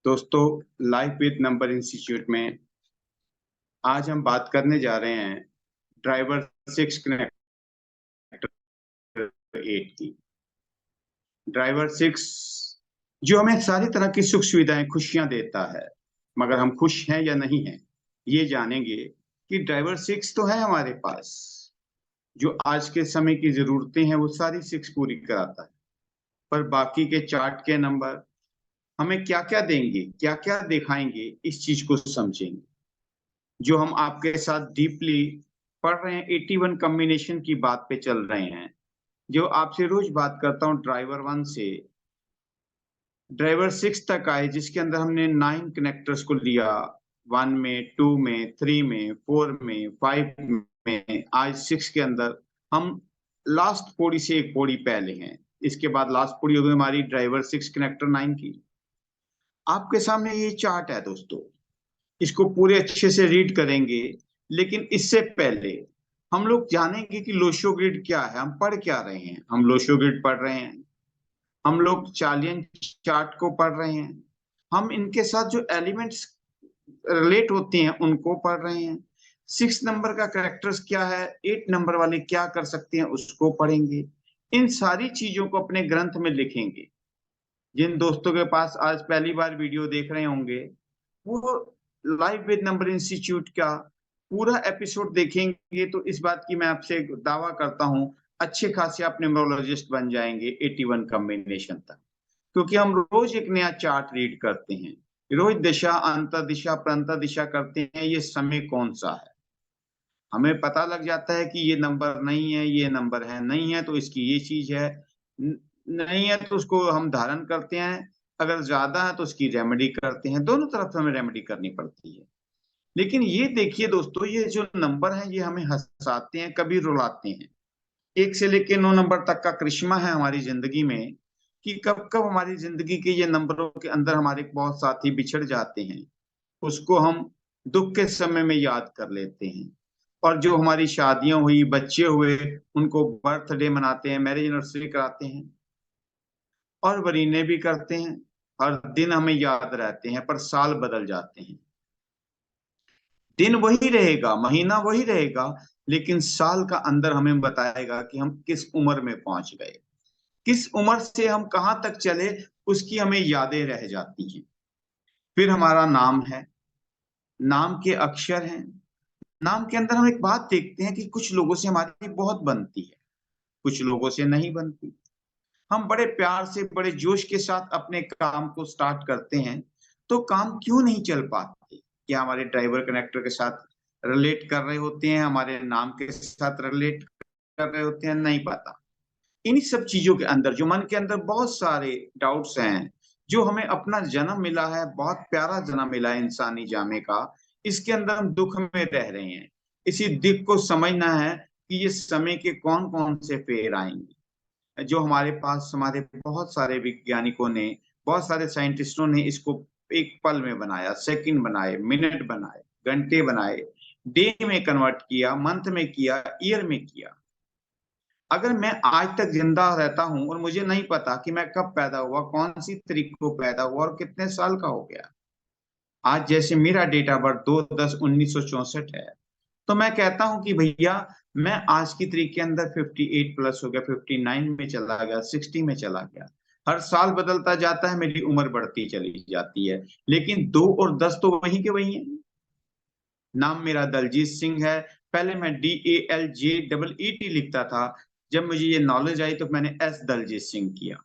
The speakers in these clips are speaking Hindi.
दोस्तों, लाइफ विद नंबर इंस्टीट्यूट में आज हम बात करने जा रहे हैं ड्राइवर 6 कनेक्टर 8 की। ड्राइवर 6 जो हमें सारी तरह की सुख सुविधाएं खुशियां देता है, मगर हम खुश हैं या नहीं हैं ये जानेंगे कि ड्राइवर 6 तो है हमारे पास। जो आज के समय की जरूरतें हैं वो सारी 6 पूरी कराता है, पर बाकी के चार्ट के नंबर हमें क्या क्या देंगे, क्या क्या दिखाएंगे, इस चीज को समझेंगे। जो हम आपके साथ डीपली पढ़ रहे हैं 81 कॉम्बिनेशन की बात पे चल रहे हैं। जो आपसे रोज बात करता हूँ ड्राइवर 1 से ड्राइवर 6 तक आए, जिसके अंदर हमने 9 कनेक्टर्स को लिया। 1 में, 2 में, 3 में, 4 में, 5 में, आज 6 के अंदर हम लास्ट पौड़ी से एक पौड़ी पहले हैं। इसके बाद लास्ट पौड़ी होगी हमारी ड्राइवर 6 कनेक्टर 9 की। आपके सामने ये चार्ट है दोस्तों, इसको पूरे अच्छे से रीड करेंगे। लेकिन इससे पहले हम लोग जानेंगे कि लोशो ग्रिड क्या है, हम पढ़ क्या रहे हैं। हम लोशो ग्रिड पढ़ रहे हैं, हम लोग चालियन चार्ट को पढ़ रहे हैं, हम इनके साथ जो एलिमेंट्स रिलेट होते हैं उनको पढ़ रहे हैं। 6 नंबर का कैरेक्टर्स क्या है, 8 नंबर वाले क्या कर सकते हैं उसको पढ़ेंगे। इन सारी चीजों को अपने ग्रंथ में लिखेंगे। जिन दोस्तों के पास आज पहली बार वीडियो देख रहे होंगे वो लाइव विद नंबर इंस्टीट्यूट का पूरा एपिसोड देखेंगे तो इस बात की मैं आपसे दावा करता हूं अच्छे खासे आप न्यूमरोलॉजिस्ट बन जाएंगे 81 कॉम्बिनेशन तक। क्योंकि हम रोज एक नया चार्ट रीड करते हैं, रोज दिशा अंतर दिशा प्रंतर दिशा करते हैं, ये समय कौन सा है हमें पता लग जाता है कि ये नंबर नहीं है, ये नंबर है, नहीं है तो इसकी ये चीज है, नहीं है तो उसको हम धारण करते हैं, अगर ज्यादा है तो उसकी रेमेडी करते हैं। दोनों तरफ से हमें रेमेडी करनी पड़ती है। लेकिन ये देखिए दोस्तों, ये जो नंबर है ये हमें हंसाते हैं, कभी रुलाते हैं। 1 से लेके 9 नंबर तक का करिश्मा है हमारी जिंदगी में कि कब कब हमारी जिंदगी के ये नंबरों के अंदर हमारे बहुत साथी बिछड़ जाते हैं, उसको हम दुख के समय में याद कर लेते हैं। और जो हमारी शादियां हुई, बच्चे हुए, उनको बर्थडे मनाते हैं, मैरिज एनिवर्सरी कराते हैं और वरीने भी करते हैं। हर दिन हमें याद रहते हैं, पर साल बदल जाते हैं। दिन वही रहेगा, महीना वही रहेगा, लेकिन साल का अंदर हमें बताएगा कि हम किस उम्र में पहुंच गए, किस उम्र से हम कहां तक चले, उसकी हमें यादें रह जाती हैं। फिर हमारा नाम है, नाम के अक्षर हैं। नाम के अंदर हम एक बात देखते हैं कि कुछ लोगों से हमारी बहुत बनती है, कुछ लोगों से नहीं बनती। हम बड़े प्यार से, बड़े जोश के साथ अपने काम को स्टार्ट करते हैं, तो काम क्यों नहीं चल पाते? क्या हमारे ड्राइवर कनेक्टर के साथ रिलेट कर रहे होते हैं, हमारे नाम के साथ रिलेट कर रहे होते हैं, नहीं पता। इन सब चीजों के अंदर जो मन के अंदर बहुत सारे डाउट्स हैं, जो हमें अपना जन्म मिला है, बहुत प्यारा जन्म मिला है इंसानी जामे का, इसके अंदर हम दुख में रह रहे हैं। इसी दुख को समझना है कि ये समय के कौन कौन से फेर आएंगे। जो हमारे पास हमारे बहुत सारे वैज्ञानिकों ने, बहुत सारे साइंटिस्टों ने इसको एक पल में बनाया, सेकंड बनाए, मिनट बनाए, घंटे बनाए, डे में कन्वर्ट किया, मंथ में किया, ईयर में किया। अगर मैं आज तक जिंदा रहता हूं और मुझे नहीं पता कि मैं कब पैदा हुआ, कौन सी तारीख को पैदा हुआ और कितने साल का हो गया, आज जैसे मेरा डेट ऑफ बर्थ 2/10/1964 है, तो मैं कहता हूं कि भैया मैं आज की तारीख के अंदर 58 प्लस हो गया, 59 में चला गया, 60 में चला गया। हर साल बदलता जाता है, मेरी उम्र बढ़ती चली जाती है, लेकिन 2 और 10 तो वही के वही है। नाम मेरा दलजीत सिंह है। पहले मैं DALJEET लिखता था, जब मुझे ये नॉलेज आई तो मैंने S दलजीत सिंह किया।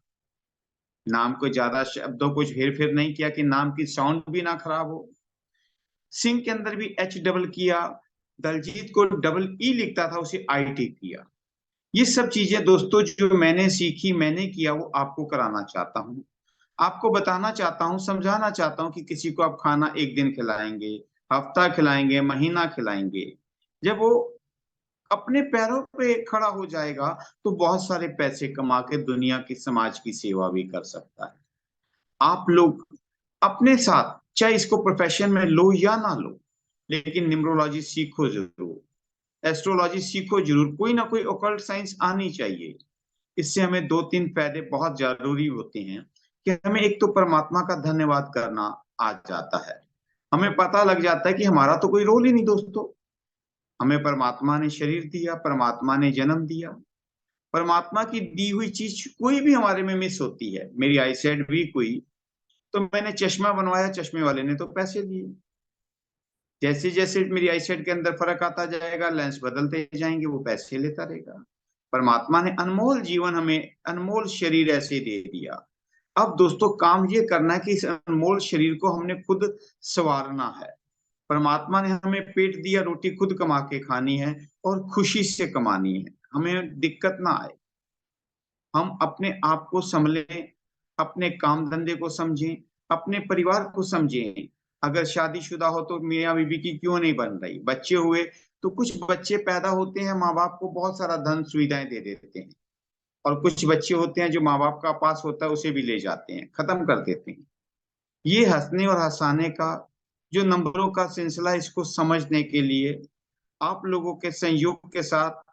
नाम को ज्यादा शब्दों को हेर फेर नहीं किया कि नाम की साउंड भी ना खराब हो। सिंह के अंदर भी H डबल किया, दलजीत को DE लिखता था, उसे IT किया। ये सब चीजें दोस्तों जो मैंने सीखी, मैंने किया, वो आपको कराना चाहता हूँ, आपको बताना चाहता हूँ, समझाना चाहता हूँ कि किसी को आप खाना एक दिन खिलाएंगे, हफ्ता खिलाएंगे, महीना खिलाएंगे, जब वो अपने पैरों पे खड़ा हो जाएगा तो बहुत सारे पैसे कमा के दुनिया की, समाज की सेवा भी कर सकता है। आप लोग अपने साथ, चाहे इसको प्रोफेशन में लो या ना लो, लेकिन न्यूमरोलॉजी सीखो जरूर, एस्ट्रोलॉजी सीखो जरूर, कोई ना कोई ओकल्ट साइंस आनी चाहिए। इससे हमें 2-3 फायदे बहुत जरूरी होते हैं कि हमें एक तो परमात्मा का धन्यवाद करना, आ जाता है। हमें पता लग जाता है कि हमारा तो कोई रोल ही नहीं दोस्तों। हमें परमात्मा ने शरीर दिया, परमात्मा ने जन्म दिया। परमात्मा की दी हुई चीज कोई भी हमारे में मिस होती है, मेरी आईसाइट वीक हुई तो मैंने चश्मा बनवाया, चश्मे वाले ने तो पैसे लिए। जैसे जैसे मेरी आईसाइट के अंदर फर्क आता जाएगा, लेंस बदलते जाएंगे, वो पैसे लेता रहेगा। परमात्मा ने अनमोल जीवन, हमें अनमोल शरीर ऐसे दे दिया। अब दोस्तों काम ये करना है कि इस अनमोल शरीर को हमने खुद संवारना है। परमात्मा ने हमें पेट दिया, रोटी खुद कमा के खानी है और खुशी से कमानी है, हमें दिक्कत ना आए। हम अपने आप को संभलें, अपने काम धंधे को समझें, अपने परिवार को समझें। अगर शादीशुदा हो तो मियाँ बीवी की क्यों नहीं बन रही, बच्चे हुए तो कुछ बच्चे पैदा होते हैं, माँ बाप को बहुत सारा धन सुविधाएं दे देते हैं, और कुछ बच्चे होते हैं जो माँ बाप का पास होता है उसे भी ले जाते हैं, खत्म कर देते हैं। ये हंसने और हंसाने का जो नंबरों का सिलसिला है, इसको समझने के लिए आप लोगों के सहयोग के साथ,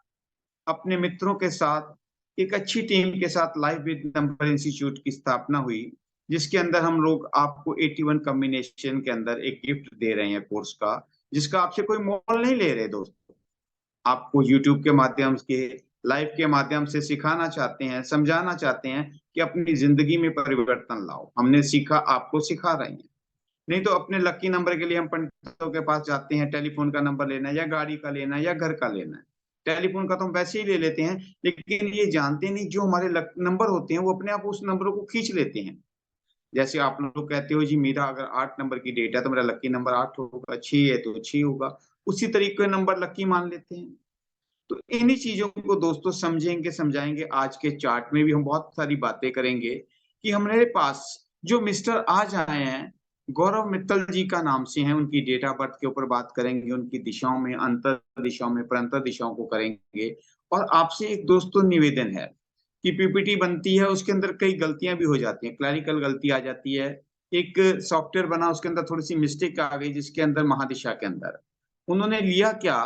अपने मित्रों के साथ, एक अच्छी टीम के साथ लाइफ विद नंबर इंस्टीट्यूट की स्थापना हुई, जिसके अंदर हम लोग आपको 81 कॉम्बिनेशन के अंदर एक गिफ्ट दे रहे हैं कोर्स का, जिसका आपसे कोई मोल नहीं ले रहे दोस्तों। आपको यूट्यूब के माध्यम से, लाइव के माध्यम से सिखाना चाहते हैं, समझाना चाहते हैं कि अपनी जिंदगी में परिवर्तन लाओ। हमने सीखा, आपको सिखा रहे हैं। नहीं तो अपने लकी नंबर के लिए हम पंडितों के पास जाते हैं, टेलीफोन का नंबर लेना है या गाड़ी का लेना है या घर का लेना है। टेलीफोन का तो हम वैसे ही ले लेते हैं, लेकिन ये जानते नहीं जो हमारे नंबर होते हैं वो अपने आप उस नंबर को खींच लेते हैं। जैसे आप लोग कहते हो जी मेरा अगर 8 नंबर की डेट है तो मेरा लकी नंबर 8 होगा, 6 है तो 6 होगा, उसी तरीके के नंबर लकी मान लेते हैं। तो इन्हीं चीजों को दोस्तों समझेंगे, समझाएंगे। आज के चार्ट में भी हम बहुत सारी बातें करेंगे कि हमारे पास जो मिस्टर आज आए हैं, गौरव मित्तल जी का नाम से हैं, उनकी डेट ऑफ बर्थ के ऊपर बात करेंगे, उनकी दिशाओं में, अंतर दिशाओं में, परंतर दिशाओं को करेंगे। और आपसे एक दोस्तों निवेदन है कि पीपीटी बनती है, उसके अंदर कई गलतियां भी हो जाती हैं, क्लैरिकल गलती आ जाती है। एक सॉफ्टवेयर बना, उसके अंदर थोड़ी सी मिस्टेक आ गई, जिसके अंदर महादिशा के अंदर उन्होंने लिया क्या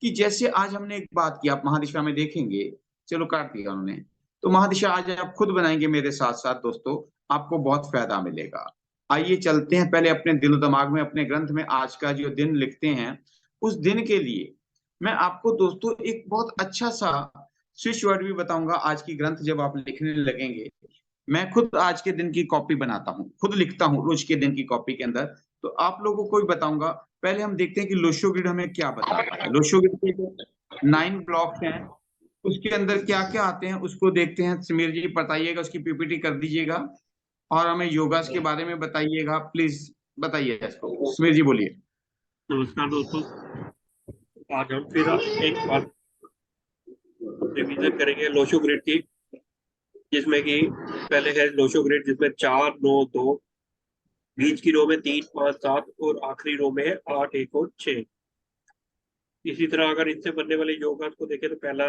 कि जैसे आज हमने एक बात की, आप महादिशा में देखेंगे, चलो काट दिया उन्होंने, तो महादिशा आज आप खुद बनाएंगे मेरे साथ साथ दोस्तों, आपको बहुत फायदा मिलेगा। आइए चलते हैं, पहले अपने दिलो दिमाग में, अपने ग्रंथ में आज का जो दिन लिखते हैं, उस दिन के लिए मैं आपको दोस्तों एक बहुत अच्छा सा स्विच वर्ड भी बताऊंगा। आज की ग्रंथ जब आप लिखने लगेंगे, मैं खुद आज के दिन की कॉपी बनाता हूँ, खुद लिखता हूँ रोज के दिन की कॉपी के अंदर, तो आप लोगों को भी बताऊंगा। पहले हम देखते हैं कि लोशो ग्रिड हमें क्या बताता है। लोशो ग्रिड के जो 9 ब्लॉक्स हैं, उसके अंदर क्या क्या आते हैं उसको देखते हैं। समीर जी बताइएगा, उसकी पीपीटी कर दीजिएगा और हमें योगास के बारे में बताइएगा, प्लीज बताइए इसको। समीर जी बोलिए। नमस्कार दोस्तों, आज हम फिर एक बार रिवीजन करेंगे लोशो ग्रिड की, जिसमें कि पहले है लोशो ग्रिड जिसमें 4 9 2, बीच की रो में 3 5 7 और आखिरी रो में है 8 1 और 6। इसी तरह अगर इनसे बनने वाले योगा को देखें तो पहला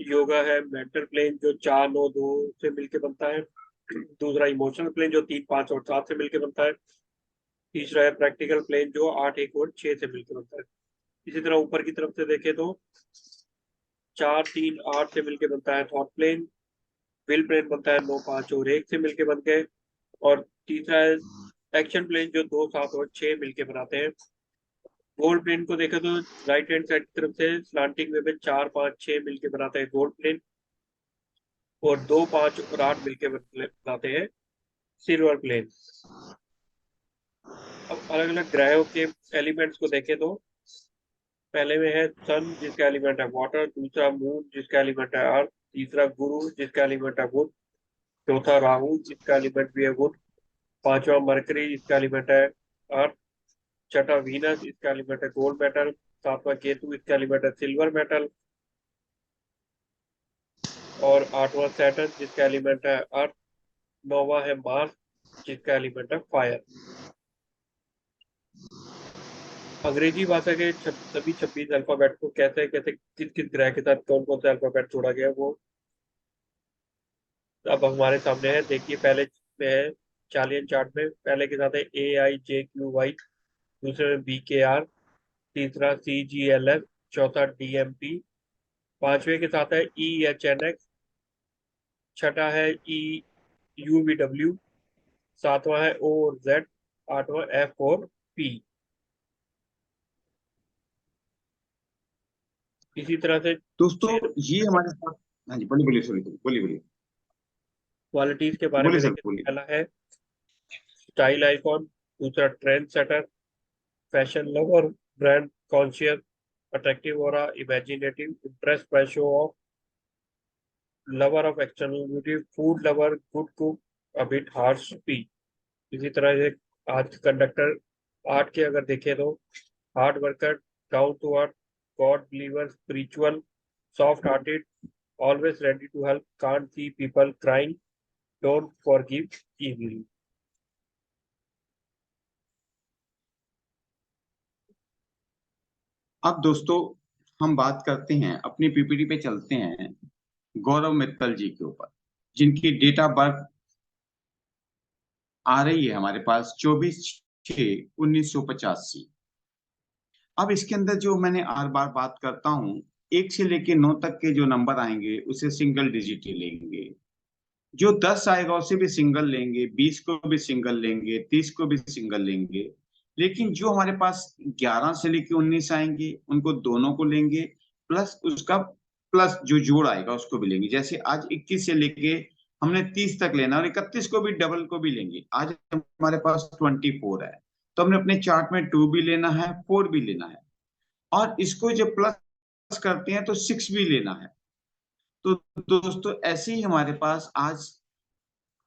योगा है मेंटल प्लेन जो 4 9 2 से मिलकर बनता है। दूसरा इमोशनल प्लेन जो 3 5 और 7 से मिलकर बनता है। तीसरा है प्रैक्टिकल प्लेन जो 8 1 और 6 से मिलकर बनता है। इसी तरह ऊपर की तरफ से देखें तो 4 3 8 से मिलकर बनता है थॉट प्लेन। विल प्लेन बनता है 9 5 और 1 से मिलकर बन गए। और तीसरा है एक्शन प्लेन जो 2 7 और 6 मिलकर बनाते हैं। गोल्ड प्लेन को देखें तो राइट हैंड साइड की तरफ से स्लांटिंग वे में 4 5 6 मिलकर बनाते हैं गोल्ड प्लेन। और 2 5 और 8 मिलकर बनाते हैं सिल्वर प्लेन। अब अलग अलग ग्रहों के एलिमेंट्स को देखें तो पहले में है सन जिसका एलिमेंट है वाटर, दूसरा मून जिसका एलिमेंट है अर्थ, तीसरा गुरु जिसका एलिमेंट है वुड, चौथा राहु जिसका एलिमेंट भी है वुड, पांचवा मरकरी जिसका एलिमेंट है अर्थ, छठा वीनस इसका एलिमेंट है गोल्ड मेटल, सातवां केतु इसका एलिमेंट है सिल्वर मेटल, और आठवां सैटर्न जिसका एलिमेंट है अर्थ, नौवां है मार्स जिसका एलिमेंट है फायर। अंग्रेजी भाषा के सभी 26 अल्फाबेट को कैसे कैसे किस किस ग्रह के साथ कौन कौन सा अल्फाबेट जोड़ा गया वो अब हमारे सामने है। देखिए पहले में है चालियन चार्ट में, पहले के साथ है AIJQY, दूसरे में BKR, तीसरा CGLF, चौथा DMT, पांचवे के साथ है EHNX, छठा है EUVW, सातवां है O और Z, 8वां F4P। इसी तरह से दोस्तों 6 ये हमारे पास, हाँ जी बोलिए बोलिए, सॉरी बोलिए बोलिए क्वालिटीज के बारे बोलिए में सर देखें तो बोलिए। पहला है स्टाइल आइकॉन, दूसरा trend setter, fashion lover, brand conscious, attractive aura, imaginative, impressed by show off, lover of external beauty, food lover, good cook, a bit harsh speech. इसी तरह से आज कंडक्टर आर्ट के अगर देखें तो hard worker, down to earth, god believer, spiritual, soft hearted, always ready to help, can't see people crying, don't forgive easily. अब दोस्तों हम बात करते हैं, अपनी पीपीटी पे चलते हैं गौरव मित्तल जी के ऊपर, जिनकी डेट ऑफ बर्थ आ रही है हमारे पास 24/6/1985। अब इसके अंदर जो मैंने हर बार बात करता हूँ, 1 से लेके 9 तक के जो नंबर आएंगे उसे सिंगल डिजिट ही लेंगे, जो 10 आएगा उसे भी सिंगल लेंगे, 20 को भी सिंगल लेंगे, 30 को भी सिंगल लेंगे। लेकिन जो हमारे पास 11 से लेके 19 आएंगे उनको दोनों को लेंगे, प्लस उसका प्लस जो जोड़ आएगा उसको भी लेंगे। जैसे आज 21 से लेके हमने 30 तक लेना, और 31 को भी डबल को भी लेंगे। आज हमारे पास 24 है, तो हमने अपने चार्ट में 2 भी लेना है, 4 भी लेना है, और इसको जब प्लस करते हैं तो 6 भी लेना है। तो दोस्तों ऐसे ही हमारे पास आज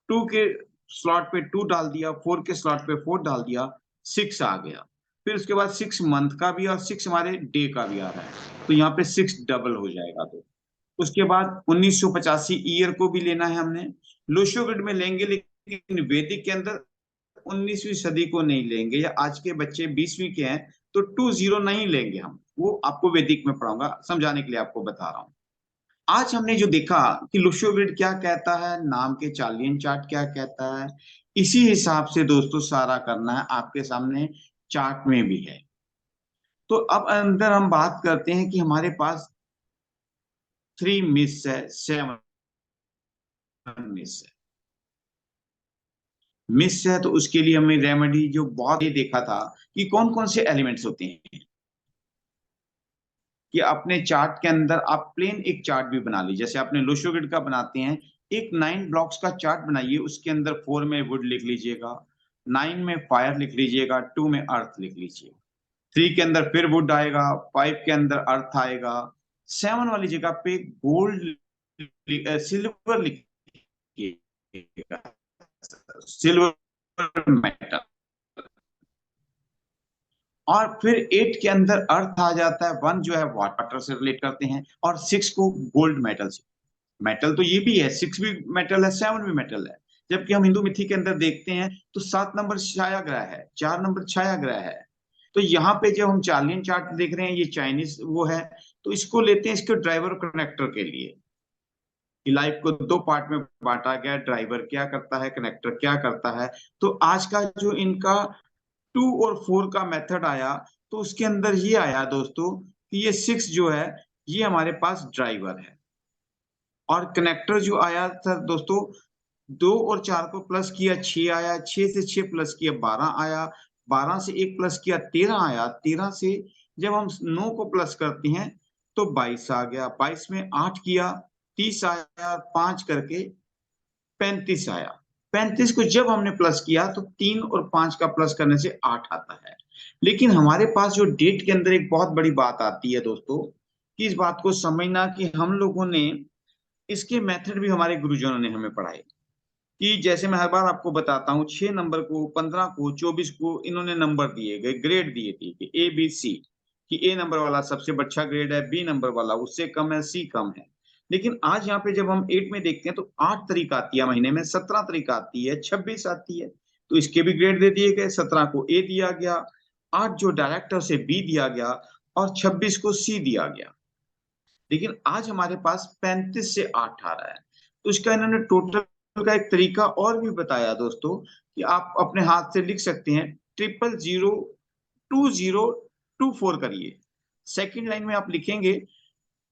2 के स्लॉट पे 2 डाल दिया, 4 के स्लॉट पे 4 डाल दिया, 6 आ गया। फिर उसके बाद 6 मंथ का भी और 6 हमारे डे का भी आ रहा है, तो यहाँ पे 6 डबल हो जाएगा। तो उसके बाद 1985 ईयर को भी लेना है हमने, लोशोगढ़ में लेंगे, लेकिन वैदिक के अंदर 19वीं सदी को नहीं लेंगे, या आज के बच्चे 20वीं के हैं तो 20 नहीं लेंगे हम, वो आपको वैदिक में पढ़ाऊंगा, समझाने के लिए आपको बता रहा हूँ। आज हमने जो देखा कि लुशो ग्रिड क्या कहता है, नाम के चार्लियन चार्ट क्या कहता है, इसी हिसाब से दोस्तों सारा करना है, आपके सामने चार्ट में भी है। तो अब अंदर हम बात करते हैं कि हमारे पास 3 मिस है, 7 मिस है। मिस है तो उसके लिए हमें रेमेडी जो बहुत ही देखा था कि कौन कौन से एलिमेंट्स होते हैं, कि अपने चार्ट के अंदर आप प्लेन एक चार्ट भी बना लीजिए, जैसे आपने लोशो ग्रिड का बनाते हैं, एक 9 ब्लॉक्स का चार्ट बनाइए, उसके अंदर 4 में वुड लिख लीजिएगा, 9 में फायर लिख लीजिएगा, 2 में अर्थ लिख लीजिए, 3 के अंदर फिर वुड आएगा, 5 के अंदर अर्थ आएगा, 7 वाली जगह पे गोल्ड सिल्वर लिखिएगा, सिल्वर मेटल, और फिर 8 के अंदर अर्थ आ जाता है, 1 जो है वाटर से रिलेट करते हैं, और 6 को गोल्ड मेटल से। मेटल तो ये भी है, 6 भी मेटल है, 7 भी मेटल है। जबकि हम हिंदू मिथि के अंदर देखते हैं तो 7 नंबर छाया ग्रह है, 4 नंबर छाया ग्रह है। तो यहाँ पे जब हम चार्लियन चार्ट देख रहे हैं, ये चाइनीज वो है, तो इसको लेते हैं इसके ड्राइवर कनेक्टर के लिए, कि लाइफ को 2 पार्ट में बांटा गया, ड्राइवर क्या करता है, कनेक्टर क्या करता है। तो आज का जो इनका 2 और 4 का मेथड आया, तो उसके अंदर ये आया दोस्तों कि ये 6 जो है ये हमारे पास ड्राइवर है, और कनेक्टर जो आया था दोस्तों, 2 और 4 को प्लस किया 6 आया, 6 से 6 प्लस किया 12 आया, 12 से 1 प्लस किया 13 आया, 13 से जब हम 9 को प्लस करते हैं तो 22 आ गया, 22 में 8 किया 30 आया, 5 करके 35 आया। 35 को जब हमने प्लस किया तो 3 और 5 का प्लस करने से 8 आता है। लेकिन हमारे पास जो डेट के अंदर एक बहुत बड़ी बात आती है दोस्तों, कि इस बात को समझना कि हम लोगों ने इसके मेथड भी हमारे गुरुजनों ने हमें पढ़ाए, कि जैसे मैं हर बार आपको बताता हूँ, 6 नंबर को, 15 को, 24 को इन्होंने नंबर दिए गए, ग्रेड दिए थे कि ABC, कि A नंबर वाला सबसे अच्छा ग्रेड है, B नंबर वाला उससे कम है, C कम है। लेकिन आज यहाँ पे जब हम 8 में देखते हैं तो 8 तारीख आती है महीने में, 17 तारीख आती है, 26 आती है, तो इसके भी ग्रेड दे दिए गए। 17 को A दिया गया, 8 जो डायरेक्टर से B दिया गया, और 26 को C दिया गया। लेकिन आज हमारे पास 35 से 8 आ रहा है, तो इसका इन्होंने टोटल का एक तरीका और भी बताया दोस्तों, कि आप अपने हाथ से लिख सकते हैं 0002024 करिए। सेकंड लाइन में आप लिखेंगे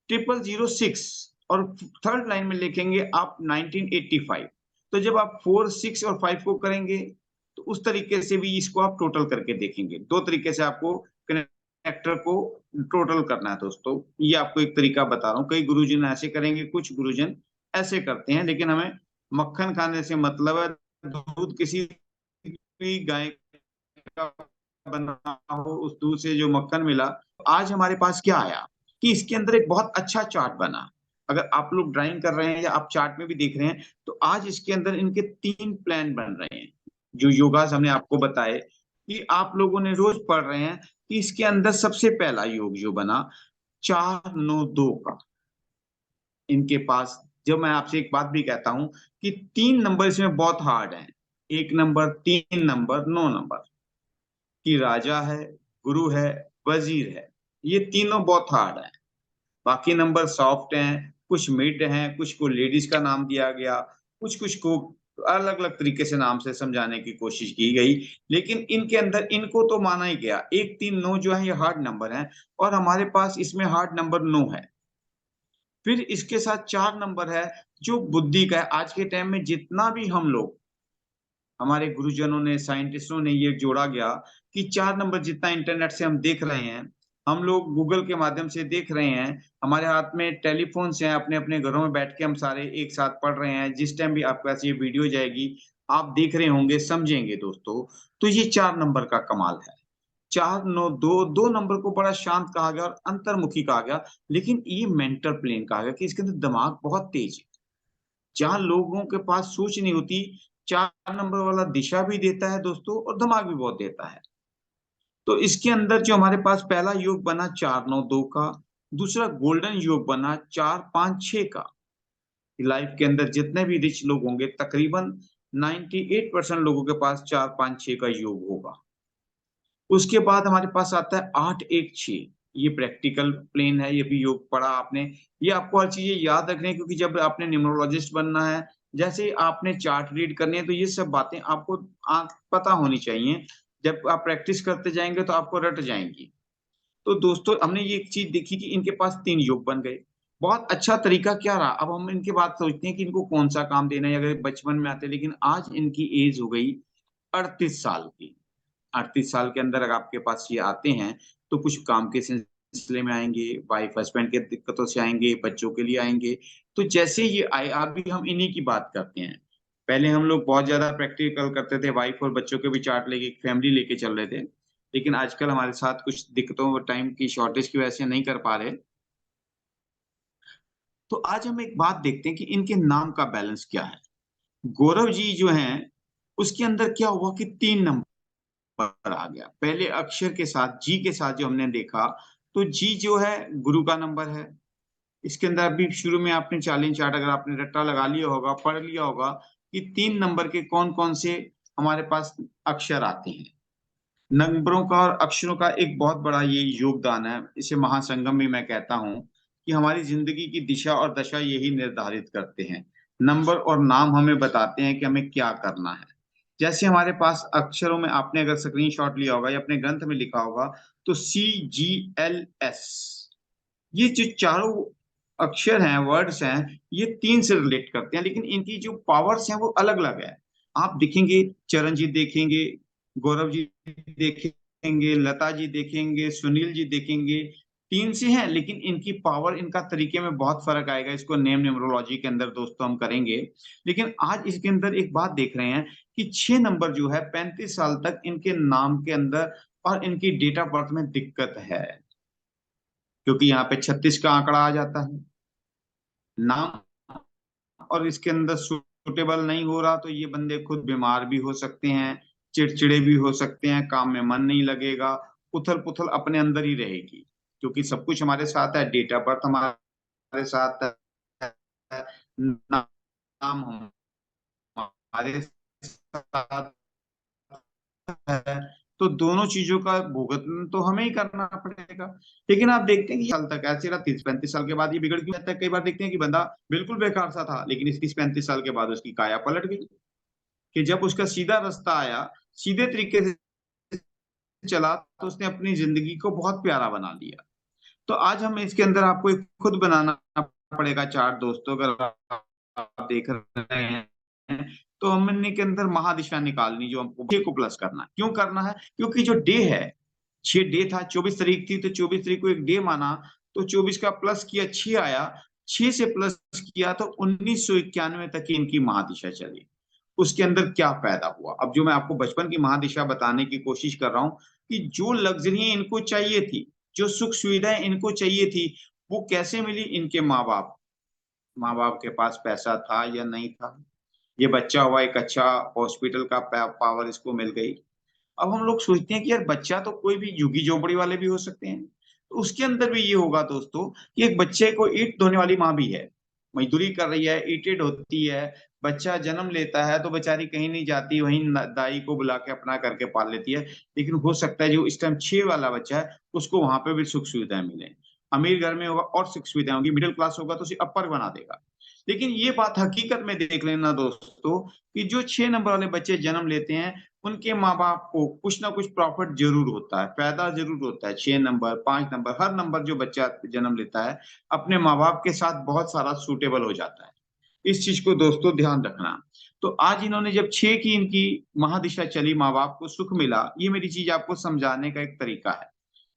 00006, और थर्ड लाइन में लिखेंगे आप 1985। तो जब आप 4, 6 और 5 को करेंगे तो उस तरीके से भी इसको आप टोटल करके देखेंगे। दो तरीके से आपको कनेक्टर को टोटल करना है दोस्तों, ये आपको एक तरीका बता रहा हूँ। कई गुरुजन ऐसे करेंगे, कुछ गुरुजन ऐसे करते हैं, लेकिन हमें मक्खन खाने से मतलब है। दूध किसी भी गाय का बना हो, उस दूध से जो मक्खन मिला। आज हमारे पास क्या आया कि इसके अंदर एक बहुत अच्छा चार्ट बना। अगर आप लोग ड्राइंग कर रहे हैं या आप चार्ट में भी देख रहे हैं, तो आज इसके अंदर इनके 3 प्लान बन रहे हैं, जो योगास हमने आपको बताए कि आप लोगों ने रोज पढ़ रहे हैं। कि इसके अंदर सबसे पहला योग जो बना 4-9-2 का, इनके पास, जब मैं आपसे एक बात भी कहता हूं कि 3 नंबर इसमें बहुत हार्ड है। 1 नंबर, 3 नंबर, 9 नंबर, कि राजा है, गुरु है, वजीर है, ये तीनों बहुत हार्ड है। बाकी नंबर सॉफ्ट हैं, कुछ मिड हैं, कुछ को लेडीज का नाम दिया गया, कुछ कुछ को अलग अलग तरीके से नाम से समझाने की कोशिश की गई। लेकिन इनके अंदर इनको तो माना ही गया। 1-3-9 जो है ये हार्ड नंबर है, और हमारे पास इसमें हार्ड नंबर 9 है। फिर इसके साथ 4 नंबर है जो बुद्धि का है। आज के टाइम में जितना भी हम लोग, हमारे गुरुजनों ने, साइंटिस्टों ने ये जोड़ा गया कि 4 नंबर जितना इंटरनेट से हम देख रहे हैं, हम लोग गूगल के माध्यम से देख रहे हैं, हमारे हाथ में टेलीफोन से हैं, अपने अपने घरों में बैठ के हम सारे एक साथ पढ़ रहे हैं। जिस टाइम भी आपके पास ये वीडियो जाएगी, आप देख रहे होंगे, समझेंगे दोस्तों। तो ये 4 नंबर का कमाल है। 4-9-2, 2 नंबर को बड़ा शांत कहा गया और अंतर्मुखी कहा गया, लेकिन ये मेंटल प्लेन कहा गया कि इसके अंदर दिमाग बहुत तेज है। जहां लोगों के पास सोच नहीं होती, 4 नंबर वाला दिशा भी देता है दोस्तों, और दिमाग भी बहुत देता है। तो इसके अंदर जो हमारे पास पहला योग बना 4-9-2 का, दूसरा गोल्डन योग बना 4-5-6 का। लाइफ के अंदर जितने भी रिच लोग होंगे, तकरीबन 98% लोगों के पास 4-5-6 का योग होगा। उसके बाद हमारे पास आता है 8-1-6। ये प्रैक्टिकल प्लेन है, ये भी योग पढ़ा आपने। ये आपको हर चीजें याद रखनी है, क्योंकि जब आपने न्यूमरोलॉजिस्ट बनना है, जैसे ही आपने चार्ट रीड करनी है, तो ये सब बातें आपको पता होनी चाहिए। जब आप प्रैक्टिस करते जाएंगे तो आपको रट जाएंगी। तो दोस्तों, हमने ये एक चीज देखी कि इनके पास 3 योग बन गए। बहुत अच्छा तरीका क्या रहा? अब हम इनके बाद सोचते हैं कि इनको कौन सा काम देना है, अगर बचपन में आते, लेकिन आज इनकी एज हो गई 38 साल की। 38 साल के अंदर अगर आपके पास ये आते हैं, तो कुछ काम के सिलसिले में आएंगे, वाइफ हस्बैंड के दिक्कतों से आएंगे, बच्चों के लिए आएंगे। तो जैसे ये आए, अभी हम इन्हीं की बात करते हैं। पहले हम लोग बहुत ज्यादा प्रैक्टिकल करते थे, वाइफ और बच्चों के भी चार्ट लेके फैमिली लेके चल रहे थे। लेकिन आजकल हमारे साथ कुछ दिक्कतों और टाइम की शॉर्टेज की वजह से नहीं कर पा रहे। तो आज हम एक बात देखते हैं कि इनके नाम का बैलेंस क्या है। गौरव जी जो हैं, उसके अंदर क्या हुआ कि 3 नंबर आ गया पहले अक्षर के साथ, जी के साथ। जो हमने देखा, तो जी जो है गुरु का नंबर है। इसके अंदर अभी शुरू में आपने चार्लिन चार्ट अगर आपने रट्टा लगा लिया होगा, पढ़ लिया होगा कि 3 नंबर के कौन कौन से हमारे पास अक्षर आते हैं। नंबरों का और अक्षरों का एक बहुत बड़ा ये योगदान है। इसे महासंगम भी मैं कहता हूँ कि हमारी जिंदगी की दिशा और दशा यही निर्धारित करते हैं। नंबर और नाम हमें बताते हैं कि हमें क्या करना है। जैसे हमारे पास अक्षरों में, आपने अगर स्क्रीनशॉट लिया होगा या अपने ग्रंथ में लिखा होगा, तो CGLS, ये जो चारों अक्षर हैं, वर्ड्स हैं, ये 3 से रिलेट करते हैं, लेकिन इनकी जो पावर्स हैं वो अलग अलग है। आप देखेंगे, चरण जी देखेंगे, गौरव जी देखेंगे, लता जी देखेंगे, सुनील जी देखेंगे, 3 से हैं, लेकिन इनकी पावर, इनका तरीके में बहुत फर्क आएगा। इसको नेम न्यूमरोलॉजी के अंदर दोस्तों हम करेंगे। लेकिन आज इसके अंदर एक बात देख रहे हैं कि 6 नंबर जो है 35 साल तक इनके नाम के अंदर और इनकी डेट ऑफ बर्थ में दिक्कत है, क्योंकि यहाँ पे 36 का आंकड़ा आ जाता है नाम, और इसके अंदर सुटेबल नहीं हो रहा, तो ये बंदे खुद बीमार भी हो सकते हैं, चिड़चिड़े भी हो सकते हैं, काम में मन नहीं लगेगा, उथल पुथल अपने अंदर ही रहेगी। क्योंकि सब कुछ हमारे साथ है, डेट ऑफ बर्थ हमारे साथ है, नाम हमारे साथ है, तो दोनों चीजों का भुगतान तो हमें ही करना पड़ेगा। लेकिन आप देखते हैं कि साल तक ऐसे रहा, 30-35 साल के बाद ये बिगड़ क्यों जाता है? कई बार देखते हैं कि बंदा बिल्कुल बेकार सा था, लेकिन इस 30-35 साल के बाद उसकी काया पलट गई, कि जब उसका सीधा रास्ता आया, सीधे तरीके से चला, तो उसने अपनी जिंदगी को बहुत प्यारा बना लिया। तो आज हम इसके अंदर आपको एक खुद बनाना पड़ेगा चार्ट दोस्तों। अगर आप देख रहे हैं तो हमने के अंदर महादिशा निकालनी, जो हमको 6 को प्लस करना है। क्यों करना है? क्योंकि जो डे है, 6 डे था, 24 तारीख थी, तो 24 तारीख को एक डे माना, तो 24 का प्लस किया, 6 आया, 6 से प्लस किया तो 1991 तक की इनकी महादिशा चली। उसके अंदर क्या पैदा हुआ? अब जो मैं आपको बचपन की महादिशा बताने की कोशिश कर रहा हूं कि जो लग्जरी इनको चाहिए थी, जो सुख सुविधाएं इनको चाहिए थी, वो कैसे मिली? इनके माँ बाप के पास पैसा था या नहीं था? ये बच्चा हुआ, एक अच्छा हॉस्पिटल का पावर इसको मिल गई। अब हम लोग सोचते हैं कि यार बच्चा तो कोई भी झुग्गी झोपड़ी वाले भी हो सकते हैं, तो उसके अंदर भी ये होगा दोस्तों कि एक बच्चे को ईंट ढोने वाली माँ भी है, मजदूरी कर रही है, ईंटें ढोती है, बच्चा जन्म लेता है तो बेचारी कहीं नहीं जाती, वहीं दाई को बुला के अपना करके पाल लेती है। लेकिन हो सकता है जो इस टाइम 6 वाला बच्चा है उसको वहां पे भी सुख सुविधाएं मिले। अमीर घर में होगा और सुख सुविधाएं होंगी, मिडिल क्लास होगा तो उसे अपर बना देगा। लेकिन ये बात हकीकत में देख लेना दोस्तों कि जो 6 नंबर वाले बच्चे जन्म लेते हैं उनके माँ बाप को कुछ ना कुछ प्रॉफिट जरूर होता है, फायदा जरूर होता है। 6 नंबर, 5 नंबर, हर नंबर जो बच्चा जन्म लेता है अपने माँ बाप के साथ बहुत सारा सूटेबल हो जाता है। इस चीज को दोस्तों ध्यान रखना। तो आज इन्होंने जब 6 की इनकी महादिशा चली, माँ बाप को सुख मिला, ये मेरी चीज आपको समझाने का एक तरीका है।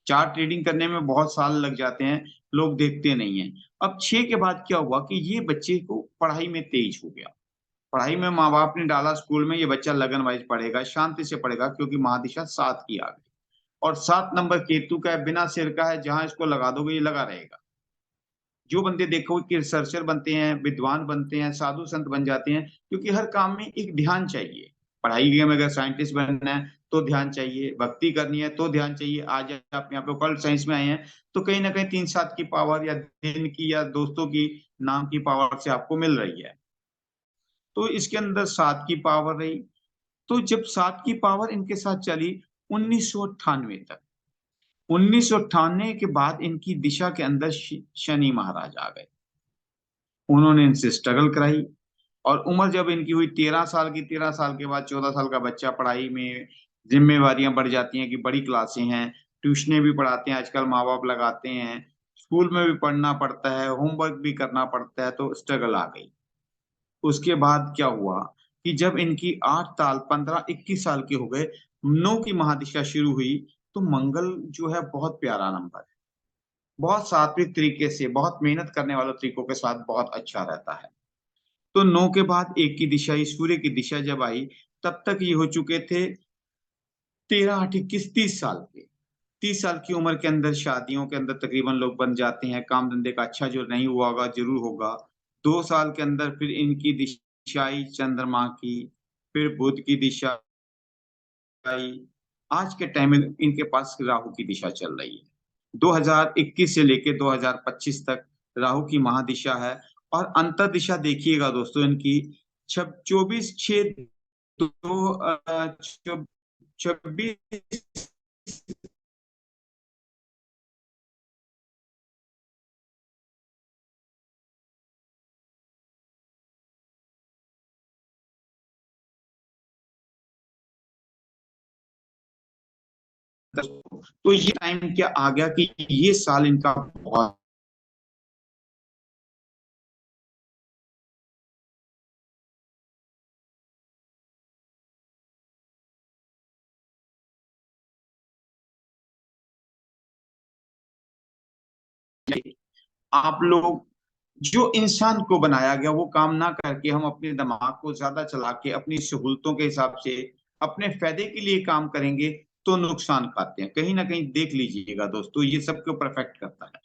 चार्ट ट्रेडिंग करने में बहुत साल लग जाते हैं, लोग देखते नहीं है। अब 6 के बाद क्या हुआ कि ये बच्चे को पढ़ाई में तेज हो गया। पढ़ाई में माँ बाप ने डाला स्कूल में, ये बच्चा लगन वाइज पढ़ेगा, शांति से पढ़ेगा, क्योंकि महादिशा 7 की आ गई। और 7 नंबर केतु का है, बिना सिर का है, जहां इसको लगा दोगे ये लगा रहेगा। जो बंदे देखो कि रिसर्चर बनते हैं, विद्वान बनते हैं, साधु संत बन जाते हैं, क्योंकि हर काम में एक ध्यान चाहिए। पढ़ाई में अगर साइंटिस्ट बनना है तो ध्यान चाहिए, भक्ति करनी है तो ध्यान चाहिए। आज आप यहाँ पे ऑकल्ट साइंस में आए हैं तो कहीं ना कहीं 3-7 की पावर या दिन की या दोस्तों की नाम की पावर से आपको मिल रही है। तो इसके अंदर 7 की पावर रही। तो जब 7 की पावर इनके साथ चली 1998 तक, 1998 के बाद इनकी दिशा के अंदर शनि महाराज आ गए। उन्होंने इनसे स्ट्रगल कराई, और उम्र जब इनकी हुई 13 साल की, 13 साल के बाद 14 साल का बच्चा, पढ़ाई में जिम्मेवारियां बढ़ जाती हैं कि बड़ी क्लासें हैं, ट्यूशनें भी पढ़ाते हैं आजकल माँ बाप लगाते हैं, स्कूल में भी पढ़ना पड़ता है, होमवर्क भी करना पड़ता है, तो स्ट्रगल आ गई। उसके बाद क्या हुआ कि जब इनकी 8 साल, 15-21 साल के हो गए, 9 की महादिशा शुरू हुई, तो मंगल जो है बहुत प्यारा नंबर है, बहुत सात्विक तरीके से, बहुत मेहनत करने वालों तरीकों के साथ बहुत अच्छा रहता है। तो 9 के बाद 1 की दिशा, इस सूर्य की दिशा जब आई, तब तक ये हो चुके थे 13, 8, 21, 30 साल के। 30 साल की उम्र के अंदर शादियों के अंदर तकरीबन लोग बन जाते हैं, काम धंधे का अच्छा जो नहीं हुआ होगा जरूर होगा। 2 साल के अंदर फिर इनकी दिशा आई चंद्रमा की, फिर बुध की दिशा आई। आज के टाइम में इनके पास राहु की दिशा चल रही है। 2021 से लेके 2025 तक राहु की महादिशा है। और अंतर दिशा देखिएगा दोस्तों इनकी, 24/6/2026। तो ये टाइम क्या आ गया कि ये साल इनका बहुत आप लोग, जो इंसान को बनाया गया वो काम ना करके हम अपने दिमाग को ज्यादा चला के अपनी सहूलतों के हिसाब से अपने फायदे के लिए काम करेंगे तो नुकसान खाते हैं। कहीं ना कहीं देख लीजिएगा दोस्तों, ये सबको परफेक्ट करता है।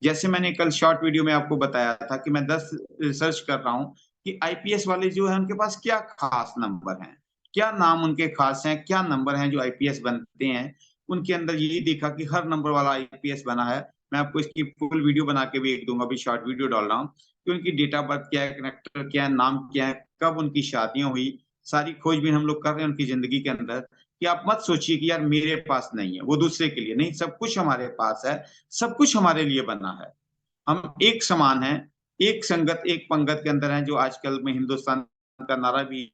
जैसे मैंने कल शॉर्ट वीडियो में आपको बताया था कि मैं 10 रिसर्च कर रहा हूँ कि आईपीएस वाले जो है उनके पास क्या खास नंबर हैं, क्या नाम उनके खास हैं, क्या नंबर हैं जो आईपीएस बनते हैं। उनके अंदर यही देखा कि हर नंबर वाला आईपीएस बना है। मैं आपको इसकी फुल वीडियो बना के भी एक दूंगा, अभी शॉर्ट वीडियो डाल रहा हूँ कि उनकी डेट ऑफ बर्थ क्या है, कनेक्टर क्या है, नाम क्या है, कब उनकी शादियां हुई, सारी खोजबीन हम लोग कर रहे हैं उनकी जिंदगी के अंदर। कि आप मत सोचिए कि यार मेरे पास नहीं है, वो दूसरे के लिए नहीं, सब कुछ हमारे पास है, सब कुछ हमारे लिए बना है। हम एक समान हैं, एक संगत एक पंगत के अंदर हैं, जो आजकल में हिंदुस्तान का नारा भी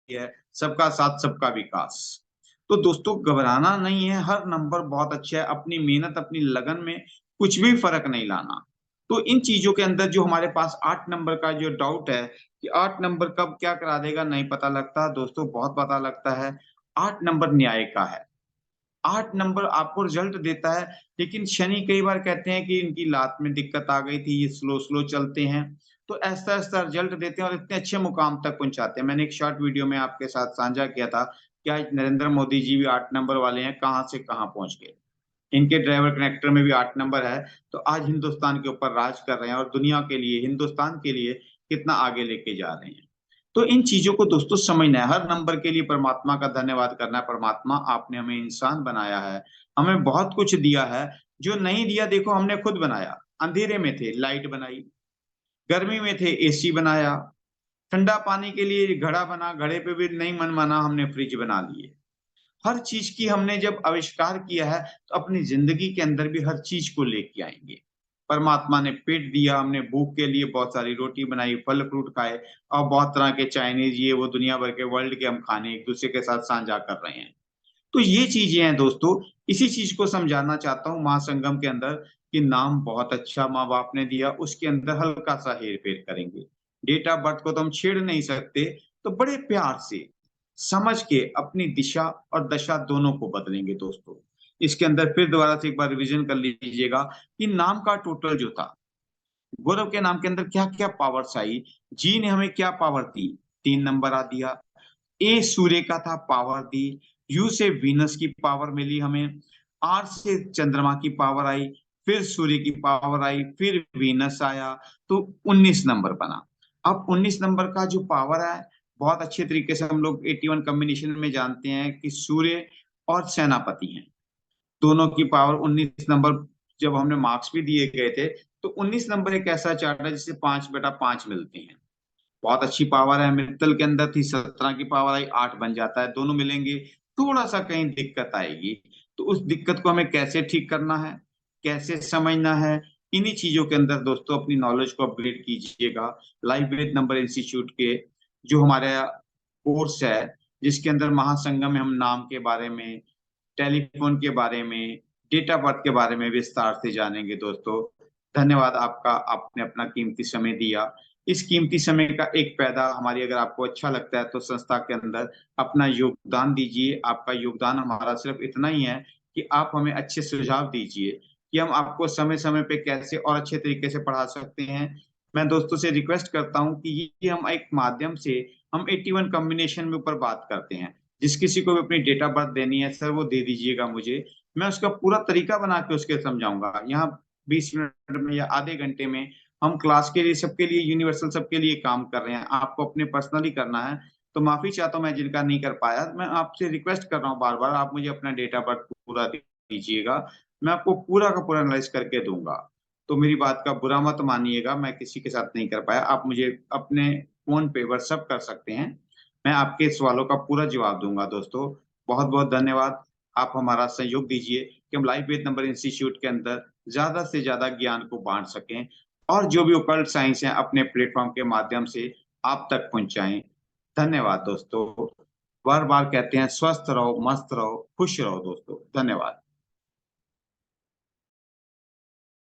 है, सबका साथ सबका विकास। तो दोस्तों घबराना नहीं है, हर नंबर बहुत अच्छा है, अपनी मेहनत अपनी लगन में कुछ भी फर्क नहीं लाना। तो इन चीजों के अंदर जो हमारे पास 8 नंबर का जो डाउट है कि 8 नंबर कब क्या करा देगा नहीं पता लगता दोस्तों, बहुत पता लगता है। 8 नंबर न्याय का है, 8 नंबर आपको रिजल्ट देता है। लेकिन शनि कई बार कहते हैं कि इनकी लात में दिक्कत आ गई थी, ये स्लो स्लो चलते हैं, तो ऐसा ऐसा रिजल्ट देते हैं और इतने अच्छे मुकाम तक पहुंचाते हैं। मैंने एक शॉर्ट वीडियो में आपके साथ साझा किया था कि आज नरेंद्र मोदी जी भी 8 नंबर वाले हैं, कहाँ से कहाँ पहुंच गए। इनके ड्राइवर कनेक्टर में भी 8 नंबर है, तो आज हिंदुस्तान के ऊपर राज कर रहे हैं और दुनिया के लिए, हिंदुस्तान के लिए कितना आगे लेके जा रहे हैं। तो इन चीजों को दोस्तों समझना है, हर नंबर के लिए परमात्मा का धन्यवाद करना है। परमात्मा आपने हमें इंसान बनाया है, हमें बहुत कुछ दिया है। जो नहीं दिया देखो हमने खुद बनाया, अंधेरे में थे लाइट बनाई, गर्मी में थे एसी बनाया, ठंडा पानी के लिए घड़ा बना, घड़े पे भी नहीं मन माना हमने फ्रिज बना लिए। हर चीज की हमने जब आविष्कार किया है तो अपनी जिंदगी के अंदर भी हर चीज को लेके आएंगे। परमात्मा ने पेट दिया, हमने भूख के लिए बहुत सारी रोटी बनाई, फल फ्रूट खाए, और बहुत तरह के चाइनीज ये वो दुनिया भर के वर्ल्ड के हम खाने एक दूसरे के साथ साझा कर रहे हैं। तो ये चीजें हैं दोस्तों, इसी चीज को समझाना चाहता हूँ महासंगम के अंदर कि नाम बहुत अच्छा माँ बाप ने दिया, उसके अंदर हल्का सा हेर फेर करेंगे। डेट ऑफ बर्थ को तो हम छेड़ नहीं सकते, तो बड़े प्यार से समझ के अपनी दिशा और दशा दोनों को बदलेंगे दोस्तों। इसके अंदर फिर दोबारा से एक बार रिवीजन कर लीजिएगा कि नाम का टोटल जो था, गौरव के नाम के अंदर क्या क्या पावर्स आई, जी ने हमें क्या पावर दी, 3 नंबर आ दिया। ए सूर्य का था, पावर दी। यू से वीनस की पावर मिली हमें। आर से चंद्रमा की पावर आई, फिर सूर्य की पावर आई, फिर वीनस आया, तो 19 नंबर बना। अब 19 नंबर का जो पावर है, बहुत अच्छे तरीके से हम लोग 81 कॉम्बिनेशन में जानते हैं कि सूर्य और सेनापति हैं, दोनों की पावर 19 नंबर। जब हमने मार्क्स भी दिए गए थे तो 19 नंबर एक ऐसा चार्ट है जिसे 5/5 मिलते हैं, बहुत अच्छी पावर है। मित्तल के अंदर थी 17 की पावर आई, 8 बन जाता है, दोनों मिलेंगे। थोड़ा सा कहीं दिक्कत आएगी, तो उस दिक्कत को हमें कैसे ठीक करना है, कैसे समझना है, इन्हीं चीजों के अंदर दोस्तों अपनी नॉलेज को अपग्रेड कीजिएगा। लाइव वेद नंबर इंस्टीट्यूट के जो हमारा कोर्स है, जिसके अंदर महासंगम में हम नाम के बारे में, टेलीफोन के बारे में, डेट ऑफ बर्थ के बारे में विस्तार से जानेंगे दोस्तों। धन्यवाद आपका, आपने अपना कीमती समय दिया। इस कीमती समय का एक पैदा हमारी अगर आपको अच्छा लगता है तो संस्था के अंदर अपना योगदान दीजिए। आपका योगदान हमारा सिर्फ इतना ही है कि आप हमें अच्छे सुझाव दीजिए कि हम आपको समय समय पे कैसे और अच्छे तरीके से पढ़ा सकते हैं। मैं दोस्तों से रिक्वेस्ट करता हूं कि ये हम एक माध्यम से हम 81 कॉम्बिनेशन में ऊपर बात करते हैं। जिस किसी को भी अपनी डेट ऑफ बर्थ देनी है सर वो दे दीजिएगा मुझे, मैं उसका पूरा तरीका बना के उसके समझाऊंगा। यहाँ 20 मिनट में या आधे घंटे में हम क्लास के लिए, सबके लिए, यूनिवर्सल सबके लिए काम कर रहे हैं। आपको अपने पर्सनली करना है तो माफी चाहता हूँ मैं जिनका नहीं कर पाया। मैं आपसे रिक्वेस्ट कर रहा हूँ बार बार, आप मुझे अपना डेट ऑफ बर्थ पूरा दीजिएगा, मैं आपको पूरा का पूरा एनालाइज करके दूंगा। तो मेरी बात का बुरा मत मानिएगा, मैं किसी के साथ नहीं कर पाया। आप मुझे अपने फोन पे व्हाट्सएप कर सकते हैं, मैं आपके सवालों का पूरा जवाब दूंगा दोस्तों। बहुत बहुत धन्यवाद। आप हमारा सहयोग दीजिए कि हम लाइव वेद नंबर इंस्टीट्यूट के अंदर ज्यादा से ज्यादा ज्ञान को बांट सकें और जो भी ओकल्ट साइंस है अपने प्लेटफॉर्म के माध्यम से आप तक पहुंचाएं। धन्यवाद दोस्तों। बार बार कहते हैं स्वस्थ रहो, मस्त रहो, खुश रहो दोस्तों। धन्यवाद।